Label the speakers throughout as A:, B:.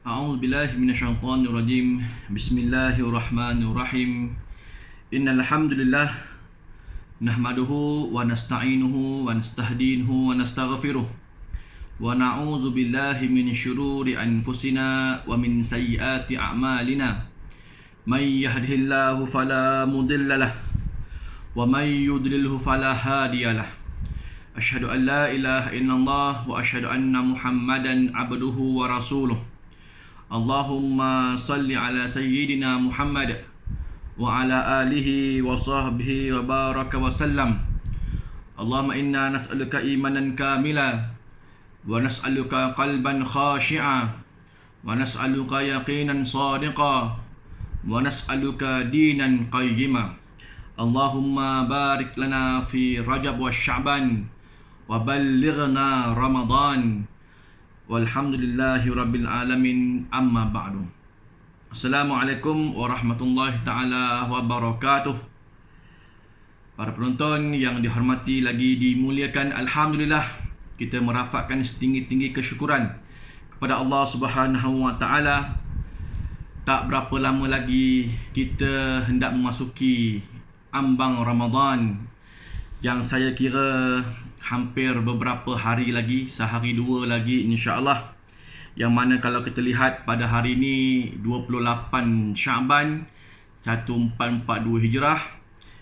A: A'udzu billahi minasyaitonir rajim. Bismillahirrahmanirrahim. Innal hamdalillah nahmaduhu wa nasta'inuhu wa nastahdinuhu wa nastaghfiruh. Wa na'udzu billahi min syururi anfusina wa min sayyiati a'malina. May yahdihillahu fala mudilla lahu wa may yudlilhu fala hadiyalah. Asyhadu an la ilaha illallah wa asyhadu anna Muhammadan abduhu wa rasuluh. Allahumma salli ala sayyidina Muhammad wa ala alihi wa sahbihi wa baraka wa sallam. Allahumma inna nas'aluka imanan kamila wa nas'aluka qalban khashi'a wa nas'aluka yaqinan sadiqa wa nas'aluka dinan qayyima. Allahumma barik lana fi Rajab wa Sya'ban wa ballighna Ramadan. Walhamdulillahi rabbil alamin, amma ba'du. Assalamualaikum warahmatullahi ta'ala wabarakatuh. Para penonton yang dihormati lagi dimuliakan, alhamdulillah kita merapatkan setinggi-tinggi kesyukuran kepada Allah Subhanahu wa taala. Tak berapa lama lagi kita hendak memasuki ambang Ramadan, yang saya kira hampir beberapa hari lagi, sehari dua lagi insya-Allah. Yang mana kalau kita lihat pada hari ini 28 Sya'ban 1442 Hijrah,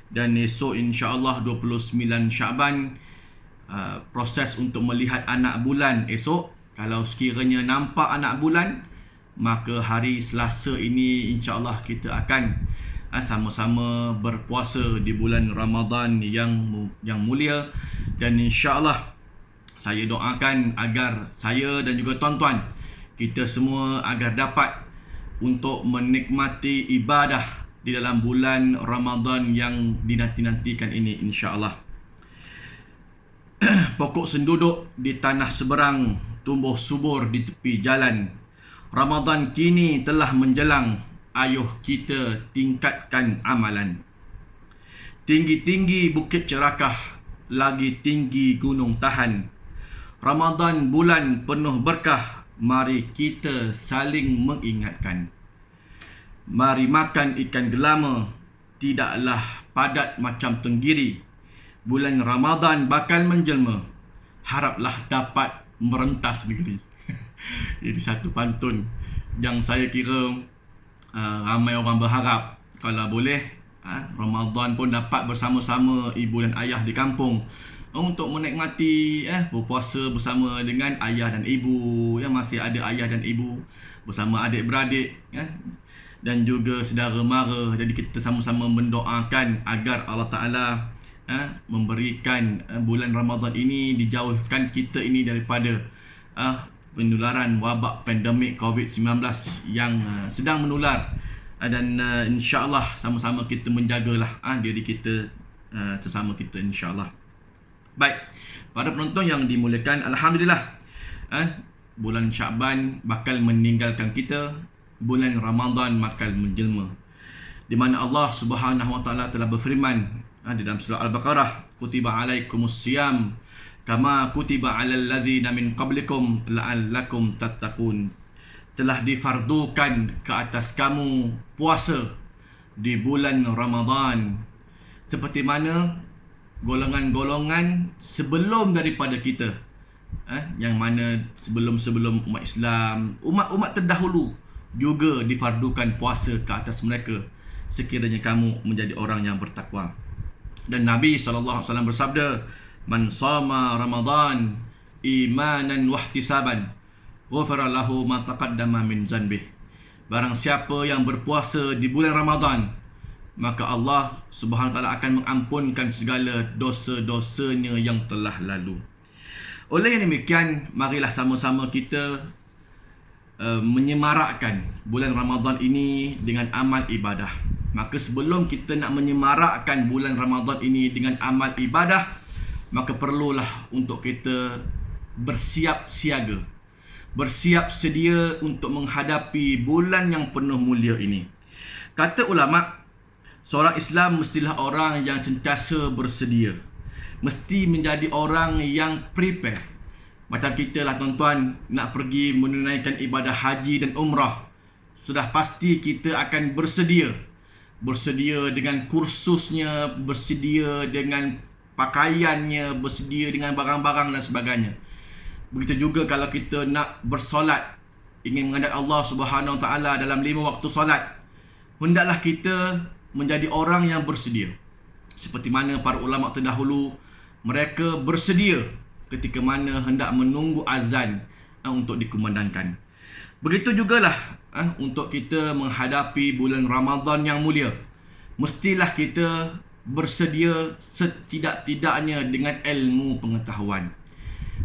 A: dan esok insya-Allah 29 Sya'ban. Proses untuk melihat anak bulan esok, kalau sekiranya nampak anak bulan, maka hari Selasa ini insya-Allah kita akan sama-sama berpuasa di bulan Ramadan yang mulia. Dan insya-Allah saya doakan agar saya dan juga tuan-tuan kita semua agar dapat untuk menikmati ibadah di dalam bulan Ramadan yang dinanti-nantikan ini insya-Allah. Pokok senduduk di tanah seberang tumbuh subur di tepi jalan. Ramadan kini telah menjelang, ayuh kita tingkatkan amalan. Tinggi-tinggi bukit cerakah, lagi tinggi gunung tahan. Ramadan bulan penuh berkah, mari kita saling mengingatkan. Mari makan ikan gelama, tidaklah padat macam tenggiri. Bulan Ramadan bakal menjelma, haraplah dapat merentas negeri. Jadi satu pantun yang saya kira ramai orang berharap kalau boleh Ramadan pun dapat bersama-sama ibu dan ayah di kampung untuk menikmati berpuasa bersama dengan ayah dan ibu, yang masih ada ayah dan ibu, bersama adik-beradik dan juga saudara mara. Jadi kita sama-sama mendoakan agar Allah Ta'ala memberikan bulan Ramadan ini, dijauhkan kita ini daripada penularan wabak pandemik COVID-19 yang sedang menular. Dan insya-Allah sama-sama kita menjagalah diri kita sesama kita insya-Allah. Baik, para penonton yang dimuliakan, alhamdulillah bulan Sya'ban bakal meninggalkan kita, bulan Ramadan bakal menjelma. Di mana Allah Subhanahu wa taala telah berfirman di dalam surah Al-Baqarah, kutiba alaikumus siyam kama kutiba alal ladzina min qablikum la'allakum tattaqun. Telah difardukan ke atas kamu puasa di bulan Ramadan, seperti mana golongan-golongan sebelum daripada kita, yang mana sebelum umat Islam, umat terdahulu juga difardukan puasa ke atas mereka, sekiranya kamu menjadi orang yang bertakwa. Dan Nabi SAW bersabda, man sama Ramadan imanan wahtisaban ghufira lahu ma taqaddama min zanbih. Barang siapa yang berpuasa di bulan Ramadan, maka Allah Subhanahu wa taala akan mengampunkan segala dosa-dosanya yang telah lalu. Oleh yang demikian, marilah sama-sama kita menyemarakkan bulan Ramadan ini dengan amal ibadah. Maka sebelum kita nak menyemarakkan bulan Ramadan ini dengan amal ibadah, maka perlulah untuk kita bersiap siaga, bersiap sedia untuk menghadapi bulan yang penuh mulia ini. Kata ulama, seorang Islam mestilah orang yang sentiasa bersedia, mesti menjadi orang yang prepare, Macam kita lah tuan-tuan nak pergi menunaikan ibadah haji dan umrah, sudah pasti kita akan bersedia dengan kursusnya, bersedia dengan pakaiannya, bersedia dengan barang-barang dan sebagainya. Begitu juga kalau kita nak bersolat, ingin menghadap Allah Subhanahu Wa Taala dalam 5 waktu solat, hendaklah kita menjadi orang yang bersedia. Seperti mana para ulama terdahulu, mereka bersedia ketika mana hendak menunggu azan untuk dikumandangkan. Begitu jugalah untuk kita menghadapi bulan Ramadan yang mulia. Mestilah kita bersedia setidak-tidaknya dengan ilmu pengetahuan.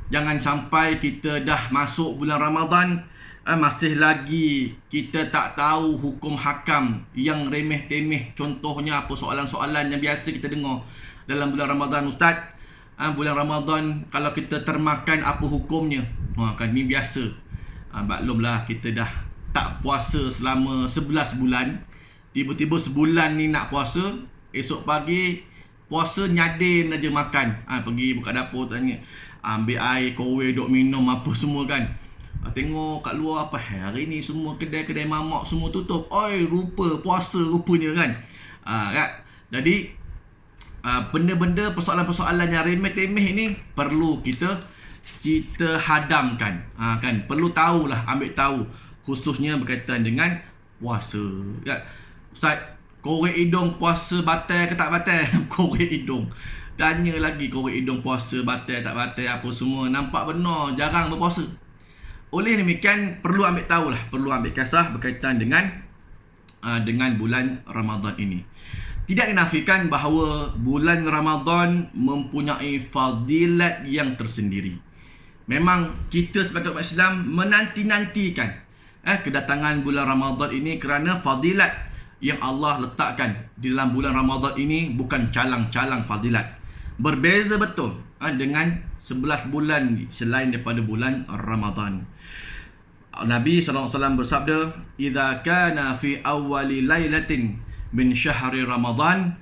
A: Jangan sampai kita dah masuk bulan Ramadan, masih lagi kita tak tahu hukum hakam yang remeh-temeh. Contohnya apa, soalan-soalan yang biasa kita dengar dalam bulan Ramadan. Ustaz, bulan Ramadan kalau kita termakan apa hukumnya? Kan ni biasa. Maklumlah kita dah tak puasa selama 11 bulan. Tiba-tiba sebulan ni nak puasa, esok pagi puasa nyadin aja makan. Pergi buka dapur tanya, ambil air, kowe, duk minum apa semua kan. Tengok kat luar apa hari ni semua kedai-kedai mamak semua tutup. Oi, rupa puasa rupanya kan. Jadi benda-benda, persoalan-persoalan yang remeh-temeh ini perlu kita hadamkan. Kan perlu tahulah, ambil tahu khususnya berkaitan dengan puasa. Kan? Ustaz, korek hidung puasa batal ke tak batal? Korek hidung. Tanya lagi korek hidung puasa batal tak batal apa semua. Nampak benar jarang berpuasa. Oleh demikian perlu ambil tahulah, perlu ambil kisah berkaitan dengan bulan Ramadan ini. Tidak dinafikan bahawa bulan Ramadan mempunyai fadilat yang tersendiri. Memang kita sebagai umat Islam menanti-nantikan kedatangan bulan Ramadan ini kerana fadilat yang Allah letakkan di dalam bulan Ramadan ini bukan calang-calang fadilat. Berbeza betul dengan 11 bulan selain daripada bulan Ramadan. Nabi SAW bersabda, "Idza kana fi awwali lailatin min syahri Ramadan,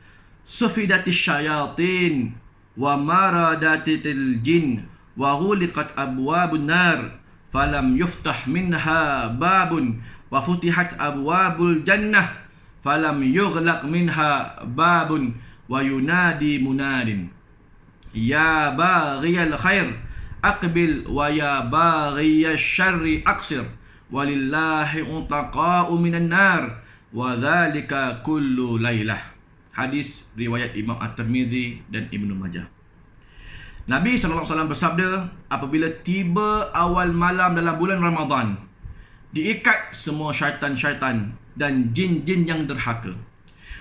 A: sufidatis syayatin wa maradatil jin wa ghuliqat abwabun nar, falam yuftah minha babun wa futihat abwabul jannah, falam yughlaq minha babun wa yunadi munadin, ya baghiyal khair aqbil wa ya baghiyash syarri aqsir, walillahi utaqa'u minan nar wa dhalika kullu lailah." Hadis riwayat Imam At-Tirmizi dan Ibnu Majah. Nabi SAW bersabda, apabila tiba awal malam dalam bulan Ramadan, diikat semua syaitan-syaitan dan jin-jin yang derhaka.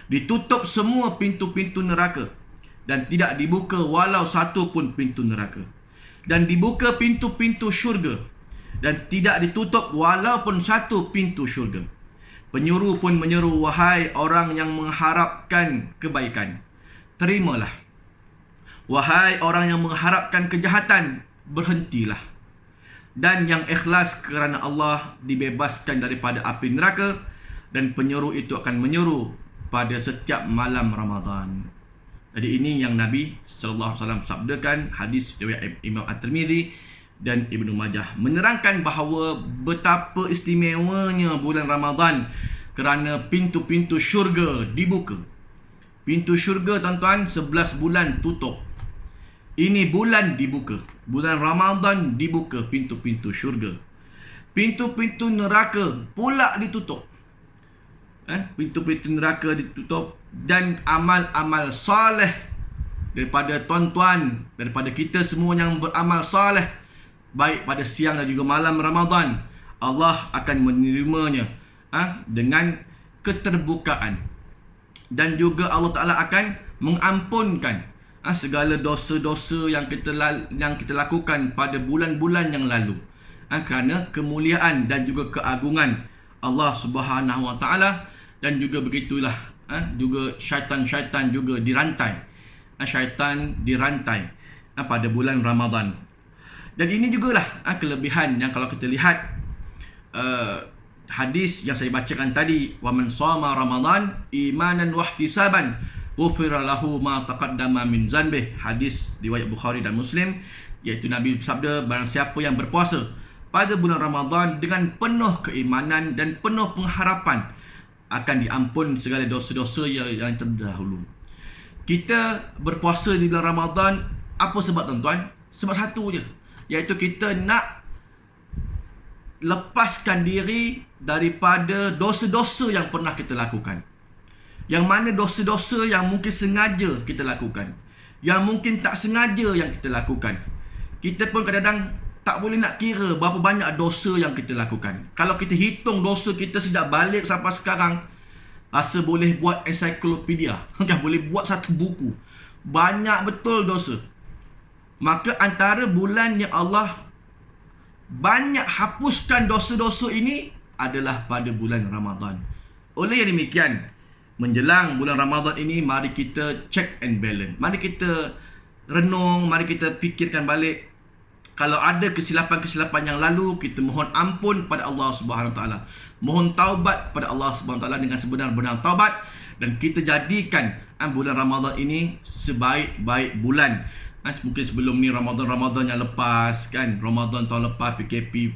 A: Ditutup semua pintu-pintu neraka dan tidak dibuka walau satu pun pintu neraka. Dan dibuka pintu-pintu syurga dan tidak ditutup walaupun satu pintu syurga. Penyuruh pun menyeru, wahai orang yang mengharapkan kebaikan, terimalah. Wahai orang yang mengharapkan kejahatan, berhentilah. Dan yang ikhlas kerana Allah dibebaskan daripada api neraka, dan penyuruh itu akan menyuruh pada setiap malam Ramadan. Jadi ini yang Nabi SAW sabdakan, hadis riwayat Imam At-Tirmizi dan Ibnu Majah, menerangkan bahawa betapa istimewanya bulan Ramadan kerana pintu-pintu syurga dibuka. Pintu syurga tuan-tuan 11 bulan tutup. Ini bulan dibuka. Bulan Ramadan dibuka pintu-pintu syurga. Pintu-pintu neraka pula ditutup. Pintu-pintu neraka ditutup. Dan amal-amal soleh daripada tuan-tuan, daripada kita semua yang beramal soleh, baik pada siang dan juga malam Ramadan, Allah akan menerimanya dengan keterbukaan. Dan juga Allah Ta'ala akan mengampunkan segala dosa-dosa yang kita lakukan pada bulan-bulan yang lalu, kerana kemuliaan dan juga keagungan Allah Subhanahu Wa Ta'ala. Dan juga begitulah juga syaitan-syaitan juga dirantai. Syaitan dirantai pada bulan Ramadan. Dan ini jugalah kelebihan yang kalau kita lihat hadis yang saya bacakan tadi, wa man shama Ramadan imanan wa ihtisaban ghufira lahu ma taqaddama min zanbih, hadis riwayat Bukhari dan Muslim, Iaitu Nabi bersabda, barang siapa yang berpuasa pada bulan Ramadan dengan penuh keimanan dan penuh pengharapan, akan diampun segala dosa-dosa yang terdahulu. Kita berpuasa di bulan Ramadan, apa sebab tuan-tuan? Sebab satu je, iaitu kita nak lepaskan diri daripada dosa-dosa yang pernah kita lakukan. Yang mana dosa-dosa yang mungkin sengaja kita lakukan, yang mungkin tak sengaja yang kita lakukan. Kita pun kadang-kadang tak boleh nak kira berapa banyak dosa yang kita lakukan. Kalau kita hitung dosa kita sejak balik sampai sekarang, rasa boleh buat ensiklopedia, kan, boleh buat satu buku. Banyak betul dosa. Maka antara bulan yang Allah banyak hapuskan dosa-dosa ini adalah pada bulan Ramadan. Oleh yang demikian, menjelang bulan Ramadan ini, mari kita check and balance. Mari kita renung, mari kita fikirkan balik. Kalau ada kesilapan-kesilapan yang lalu, kita mohon ampun pada Allah Subhanahu Wa Taala. Mohon taubat pada Allah Subhanahu Wa Taala dengan sebenar-benar taubat, dan kita jadikan bulan Ramadan ini sebaik-baik bulan. Mungkin sebelum ni Ramadan yang lepas, kan, Ramadan tahun lepas, PKP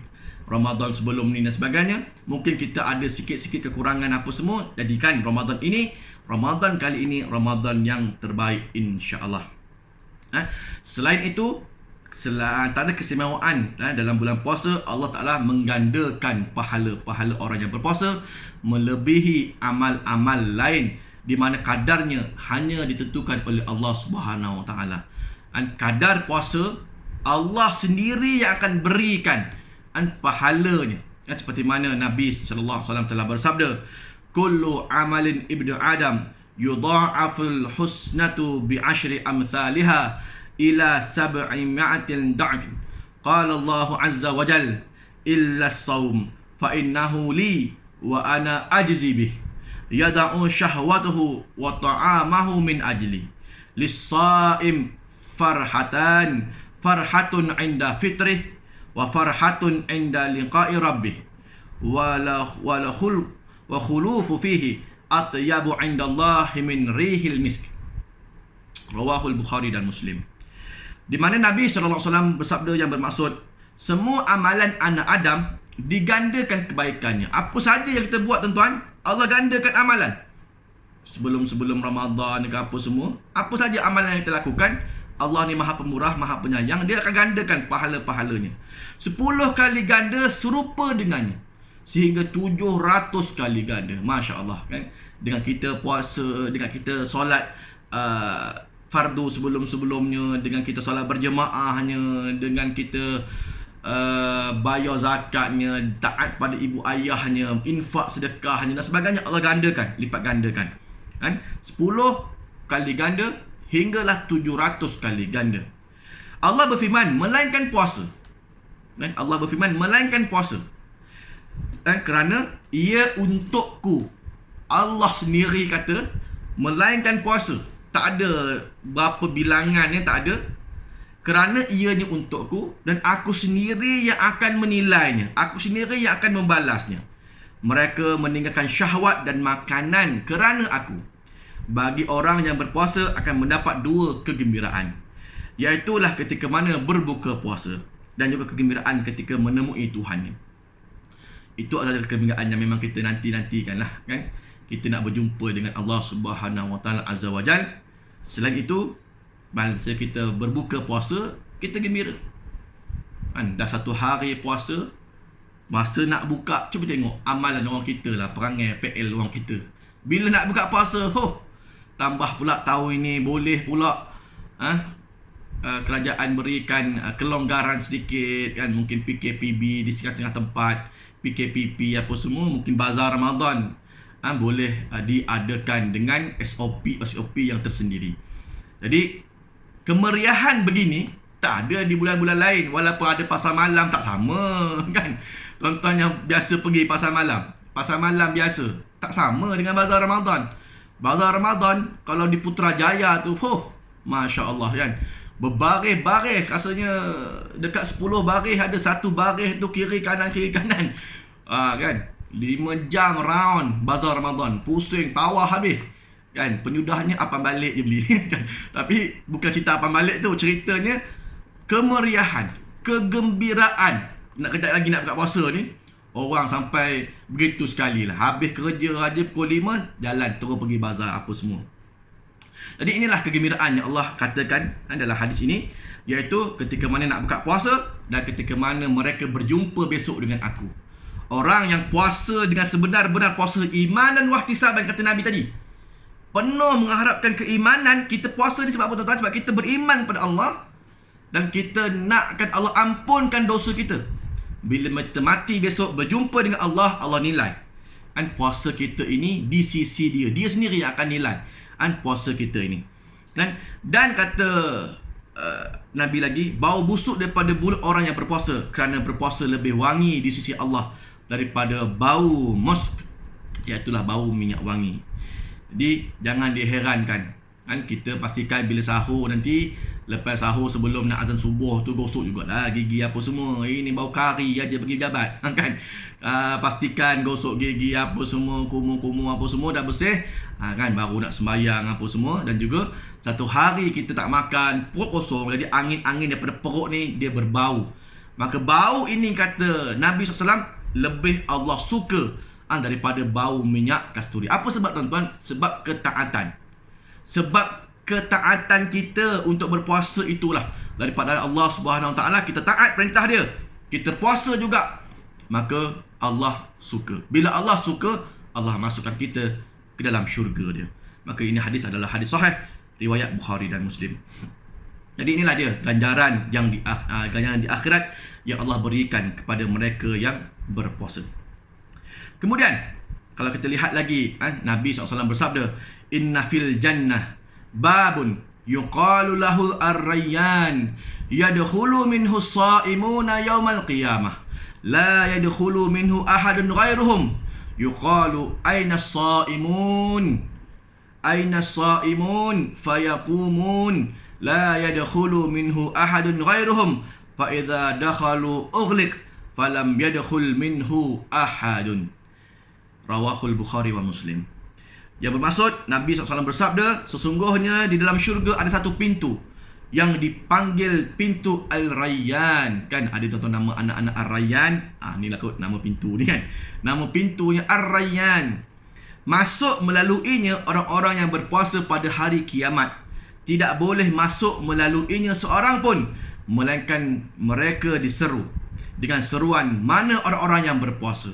A: Ramadan sebelum ni dan sebagainya, mungkin kita ada sikit-sikit kekurangan apa semua. Jadikan Ramadan kali ini Ramadan yang terbaik, insya-Allah. Selain itu, antara keistimewaan dalam bulan puasa, Allah Ta'ala menggandakan pahala-pahala orang yang berpuasa melebihi amal-amal lain, di mana kadarnya hanya ditentukan oleh Allah Subhanahu Wa Ta'ala. Kadar puasa Allah sendiri yang akan berikan pahalanya. Seperti mana Nabi SAW telah bersabda, kullu amalin ibnu Adam yudha'aful husnatu bi'ashri amthaliha ila 700 da'f. Qala Allah azza wa jal, illa as-sawm fa innahu li wa ana ajzi bih, yada'u syahwatahu wa ta'amahu min ajli. Lis-sa'im farhatun inda fitrih wa farhatun inda liqa'i rabbih wa khulufu fihi atyabu inda Allah min rihil misk. Rawahul Bukhari dan Muslim. Di mana Nabi SAW bersabda yang bermaksud, semua amalan anak Adam digandakan kebaikannya. Apa saja yang kita buat, tuan-tuan, Allah gandakan amalan. Sebelum Ramadan ke apa semua, apa saja amalan yang kita lakukan, Allah ni Maha Pemurah, Maha Penyayang, Dia akan gandakan pahala-pahalanya. 10 kali ganda serupa dengannya, sehingga 700 kali ganda. Masya Allah, kan? Dengan kita puasa, dengan kita solat fardu sebelum-sebelumnya, dengan kita solat berjemaahnya, dengan kita bayar zakatnya, taat pada ibu ayahnya, infak sedekahnya dan sebagainya, Allah gandakan, lipat gandakan, kan? 10 kali ganda hinggalah 700 kali ganda. Allah berfirman, melainkan puasa. Allah berfirman, melainkan puasa. Kerana ia untukku. Allah sendiri kata, melainkan puasa. Tak ada berapa bilangannya, tak ada. Kerana ianya untukku, dan aku sendiri yang akan menilainya. Aku sendiri yang akan membalasnya. Mereka meninggalkan syahwat dan makanan kerana aku. Bagi orang yang berpuasa akan mendapat 2 kegembiraan, iaitulah ketika mana berbuka puasa, dan juga kegembiraan ketika menemui Tuhannya. Itu adalah kegembiraan yang memang kita nanti-nantikan lah, kan? Kita nak berjumpa dengan Allah Subhanahu Wa Taala Azza wa Jal. Selain itu, masa kita berbuka puasa, kita gembira. Dah 1 hari puasa, masa nak buka, cuba tengok amalan orang kita lah, perangai PL orang kita. Bila nak buka puasa, tambah pula tahun ini boleh pula kerajaan berikan kelonggaran sedikit, kan? Mungkin PKPB di setengah-setengah tempat, PKPP apa semua, mungkin bazar Ramadan boleh diadakan dengan SOP yang tersendiri. Jadi kemeriahan begini tak ada di bulan-bulan lain. Walaupun ada pasar malam, tak sama, kan? Tuan-tuan yang biasa pergi pasar malam biasa tak sama dengan bazar Ramadan. Bazar Ramadan kalau di Putrajaya tu, Masya Allah, kan? Berbaris-baris, rasanya dekat 10 baris ada 1 baris tu kiri kanan kan? 5 jam round bazar Ramadan, pusing, tawa habis, kan? Penyudahnya apa balik je beli. Kan? Tapi bukan cerita apa balik tu, ceritanya kemeriahan, kegembiraan. Nak kejap lagi nak buka puasa ni, orang sampai begitu sekali lah. Habis kerja aja pukul 5, jalan terus pergi bazar apa semua. Jadi inilah kegembiraan yang Allah katakan dalam hadis ini, iaitu ketika mana nak buka puasa dan ketika mana mereka berjumpa besok dengan aku. Orang yang puasa dengan sebenar-benar puasa iman dan wahtisaban, kata Nabi tadi, penuh mengharapkan keimanan. Kita puasa ni sebab apa tuan-tuan? Sebab kita beriman pada Allah dan kita nakkan Allah ampunkan dosa kita. Bila kita mati besok berjumpa dengan Allah, Allah nilai puasa kita ini di sisi dia. Dia sendiri yang akan nilai puasa kita ini. Dan kata Nabi lagi, bau busuk daripada mulut orang yang berpuasa, kerana berpuasa lebih wangi di sisi Allah daripada bau musk, iaitulah bau minyak wangi. Jadi jangan diherankan, kita pastikan bila sahur nanti, lepas sahur sebelum nak azan subuh tu gosok jugalah gigi apa semua. Ini bau kari aja pergi jabat kan. Pastikan gosok gigi apa semua, kumur-kumur apa semua dah bersih kan, baru nak sembahyang apa semua. Dan juga satu hari kita tak makan, perut kosong, jadi angin-angin daripada perut ni dia berbau. Maka bau ini kata Nabi SAW lebih Allah suka daripada bau minyak kasturi. Apa sebab tuan-tuan? Sebab ketaatan. Sebab ketaatan kita untuk berpuasa itulah daripada Allah Subhanahu Wa Taala. Kita taat perintah dia, kita puasa juga, maka Allah suka. Bila Allah suka, Allah masukkan kita ke dalam syurga dia. Maka ini hadis adalah hadis sahih riwayat Bukhari dan Muslim. Jadi inilah dia ganjaran yang ganjaran di akhirat yang Allah berikan kepada mereka yang berpuasa. Kemudian kalau kita lihat lagi, Nabi SAW bersabda, inna fil jannah babun yuqalu lahu ar-rayyan yadkhulu minhu as-sa'imuna yawmal qiyamah la yadkhulu minhu ahadun ghairuhum yuqalu aina as-sa'imun fayaqumun la yadkhulu minhu ahadun ghairuhum fa idza dakhalu ughliq falam yadkhul minhu ahadun. Rawahul Bukhari wa Muslim. Yang bermaksud, Nabi SAW bersabda, sesungguhnya di dalam syurga ada satu pintu yang dipanggil pintu Al-Rayyan. Kan ada tuan-tuan nama anak-anak Ar-Rayyan. Inilah kot nama pintu ni kan. Nama pintunya Ar-Rayyan. Masuk melaluinya orang-orang yang berpuasa pada hari kiamat. Tidak boleh masuk melaluinya seorang pun, melainkan mereka diseru dengan seruan, mana orang-orang yang berpuasa.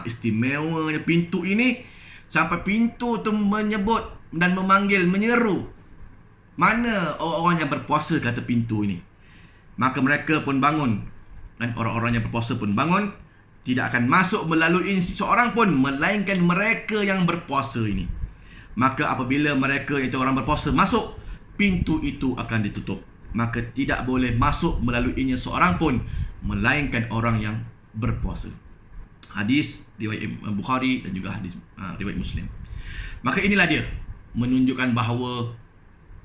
A: Istimewanya pintu ini, sampai pintu tu menyebut dan memanggil, menyeru, mana orang-orang yang berpuasa, kata pintu ini. Maka mereka pun bangun, dan orang-orang yang berpuasa pun bangun. Tidak akan masuk melalui seorang pun, melainkan mereka yang berpuasa ini. Maka apabila mereka, iaitu orang berpuasa, masuk, pintu itu akan ditutup. Maka tidak boleh masuk melaluinya seorang pun, melainkan orang yang berpuasa. Hadis riwayat Bukhari dan juga hadis riwayat Muslim. Maka inilah dia menunjukkan bahawa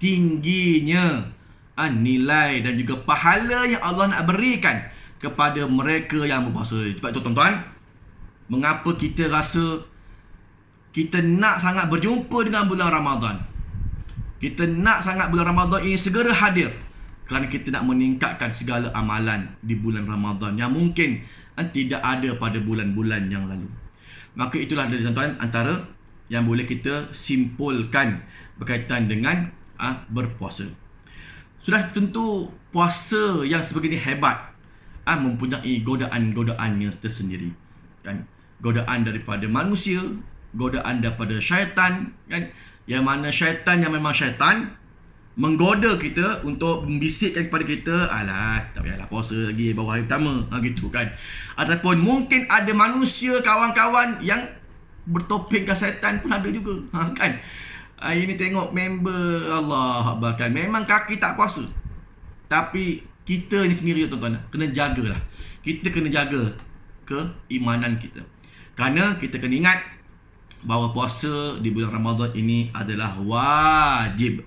A: tingginya nilai dan juga pahala yang Allah nak berikan kepada mereka yang berpuasa. Sebab tu tuan-tuan, mengapa kita rasa kita nak sangat berjumpa dengan bulan Ramadan? Kita nak sangat bulan Ramadan ini segera hadir, kerana kita nak meningkatkan segala amalan di bulan Ramadan yang mungkin tidak ada pada bulan-bulan yang lalu. Maka itulah dia tuan-tuan antara yang boleh kita simpulkan berkaitan dengan berpuasa. Sudah tentu puasa yang sebegini hebat mempunyai godaan-godaannya tersendiri kan. Godaan daripada manusia, godaan daripada syaitan kan. Yang mana syaitan yang memang syaitan menggoda kita untuk membisikkan kepada kita, alah tak payahlah puasa lagi baru hari pertama gitu kan. Ataupun mungkin ada manusia kawan-kawan yang bertopengkan syaitan pun ada juga kan. Ini tengok member Allah bahkan memang kaki tak puasa, tapi kita ni sendiri tuan-tuan kena jagalah. Kita kena jaga keimanan kita, kerana kita kena ingat bahawa puasa di bulan Ramadan ini adalah wajib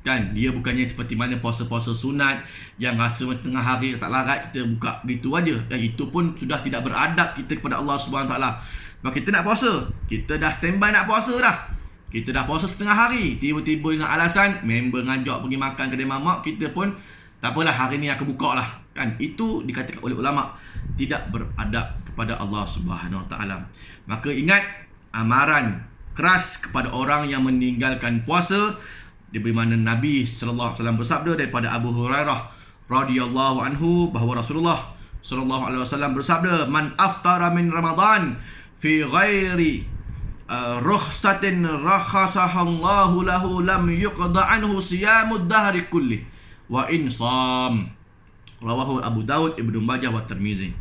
A: kan. Dia bukannya seperti mana puasa-puasa sunat yang rasa tengah hari tak larat kita buka gitu aja. Dan itu pun sudah tidak beradab kita kepada Allah SWT. Maka kita nak puasa, kita dah standby nak puasa dah. Kita dah puasa setengah hari, tiba-tiba dengan alasan member ngajak pergi makan kedai mamak, kita pun Tak apalah, hari ni aku buka lah. Kan? Itu dikatakan oleh ulama tidak beradab kepada Allah Subhanahu Wa Taala. Maka ingat amaran keras kepada orang yang meninggalkan puasa, di mana Nabi sallallahu alaihi wasallam bersabda daripada Abu Hurairah radhiyallahu anhu bahawa Rasulullah sallallahu alaihi wasallam bersabda, "Man aftara min Ramadan fi ghairi rukhsatin rakhasahallahu lahu lam yuqda anhu siyamud dahri kulli wa in sham." Rawahu Abu Daud, Ibnu Majah wa Tirmizi.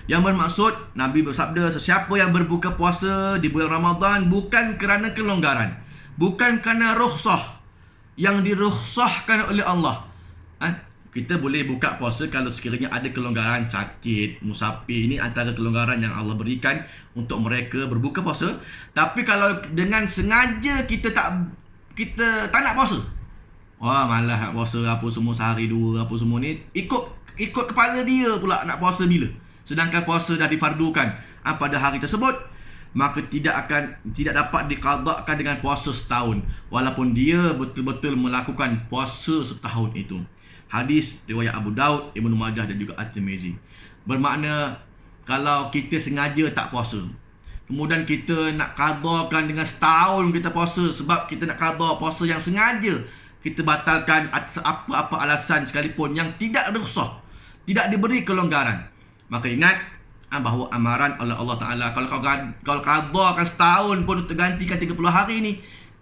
A: Yang bermaksud, Nabi bersabda, sesiapa yang berbuka puasa di bulan Ramadan bukan kerana kelonggaran, bukan kerana rukhsah yang dirukhsahkan oleh Allah. Kita boleh buka puasa kalau sekiranya ada kelonggaran, sakit, musafir. Ini antara kelonggaran yang Allah berikan untuk mereka berbuka puasa. Tapi kalau dengan sengaja kita tak nak puasa, wah malas nak puasa apa semua sehari dua apa semua ni, ikut kepala dia pula nak puasa bila. Sedangkan puasa dah difardukan pada hari tersebut, maka tidak dapat diqadakkan dengan puasa setahun walaupun dia betul-betul melakukan puasa setahun itu. Hadis riwayat Abu Daud, Ibnu Majah dan juga At-Tirmizi. Bermakna kalau kita sengaja tak puasa, kemudian kita nak qadakan dengan setahun kita puasa sebab kita nak qada puasa yang sengaja kita batalkan atas apa-apa alasan sekalipun yang tidak rukhsah, tidak diberi kelonggaran, maka ingat bahawa amaran oleh Allah Ta'ala, kalau qadakan setahun pun tergantikan 30 hari ni,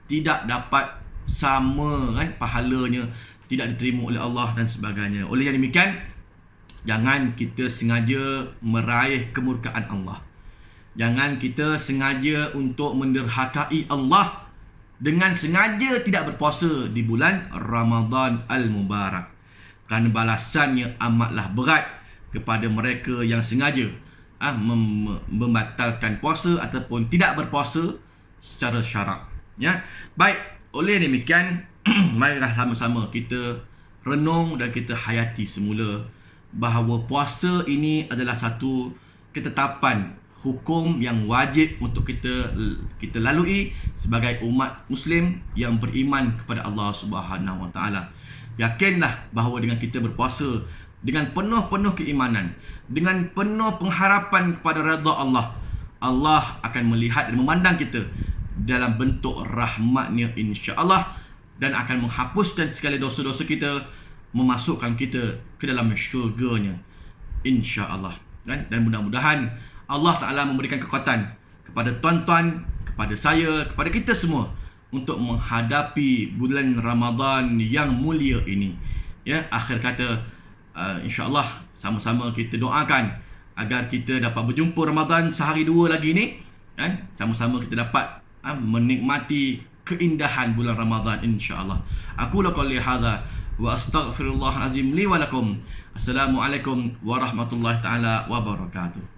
A: tidak dapat sama kan pahalanya, tidak diterima oleh Allah dan sebagainya. Oleh yang demikian, jangan kita sengaja meraih kemurkaan Allah. Jangan kita sengaja untuk menderhakai Allah dengan sengaja tidak berpuasa di bulan Ramadan Al-Mubarak. Kerana balasannya amatlah berat kepada mereka yang sengaja membatalkan puasa ataupun tidak berpuasa secara syarak. Ya. Baik, oleh demikian, marilah sama-sama kita renung dan kita hayati semula bahawa puasa ini adalah satu ketetapan hukum yang wajib untuk kita lalui sebagai umat Muslim yang beriman kepada Allah Subhanahu Wa Taala. Yakinlah bahawa dengan kita berpuasa dengan penuh-penuh keimanan, dengan penuh pengharapan kepada redha Allah, Allah akan melihat dan memandang kita dalam bentuk rahmat-Nya insya-Allah, dan akan menghapuskan segala dosa-dosa kita, memasukkan kita ke dalam syurga-Nya insya-Allah. Dan mudah-mudahan Allah Ta'ala memberikan kekuatan kepada tuan-tuan, kepada saya, kepada kita semua untuk menghadapi bulan Ramadan yang mulia ini. Ya, akhir kata, insya-Allah sama-sama kita doakan agar kita dapat berjumpa Ramadan sehari dua lagi ni, kan? Sama-sama kita dapat menikmati keindahan bulan Ramadan insya-Allah. Aku qouli hadza wa astaghfirullahal azim li wa lakum. Assalamualaikum warahmatullahi taala wabarakatuh.